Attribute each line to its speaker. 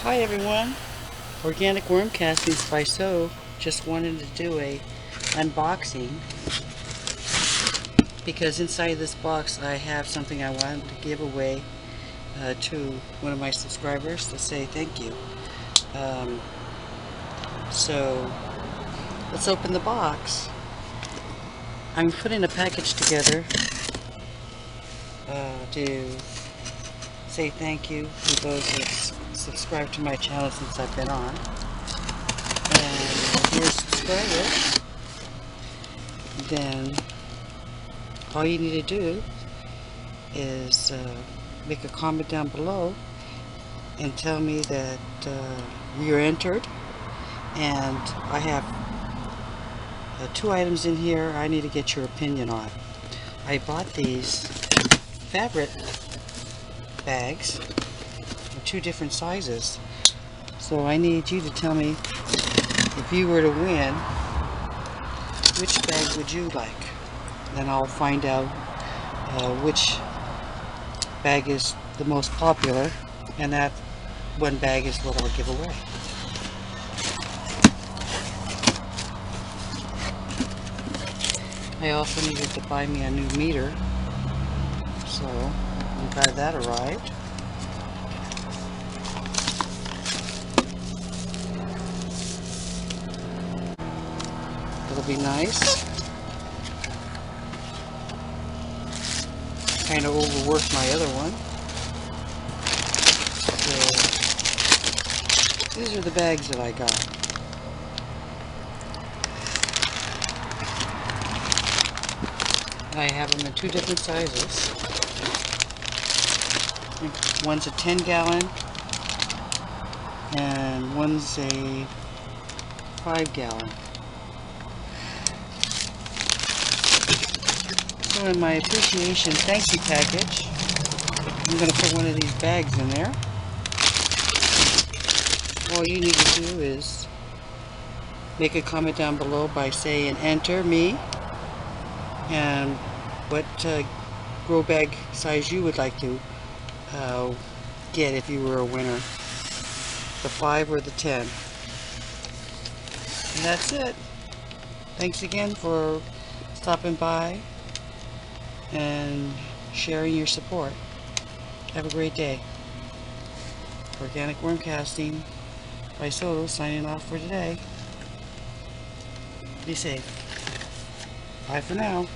Speaker 1: Hi everyone, Organic Worm Castings by So. Just wanted to do a unboxing because inside this box I have something I wanted to give away to one of my subscribers to say thank you. So let's open the box. I'm putting a package together to say thank you to those that subscribed to my channel since I've been on. And if you're a subscriber, then all you need to do is make a comment down below and tell me that you're entered. And I have two items in here I need to get your opinion on. I bought these fabric bags in two different sizes, so I need you to tell me, if you were to win, which bag would you like? Then I'll find out which bag is the most popular, and that one bag is what I'll give away. I also needed to buy me a new meter, so I'm glad that arrived. It'll be nice. Kind of overworked my other one. So these are the bags that I got. And I have them in two different sizes. One's a 10-gallon and one's a 5-gallon. So in my appreciation thank you package, I'm going to put one of these bags in there. All you need to do is make a comment down below by saying enter me and what grow bag size you would like to get if you were a winner, the 5 or the 10. And that's it. Thanks again for stopping by and sharing your support. Have a great day. Organic Worm Casting by Soto signing off for today. Be safe. Bye for now.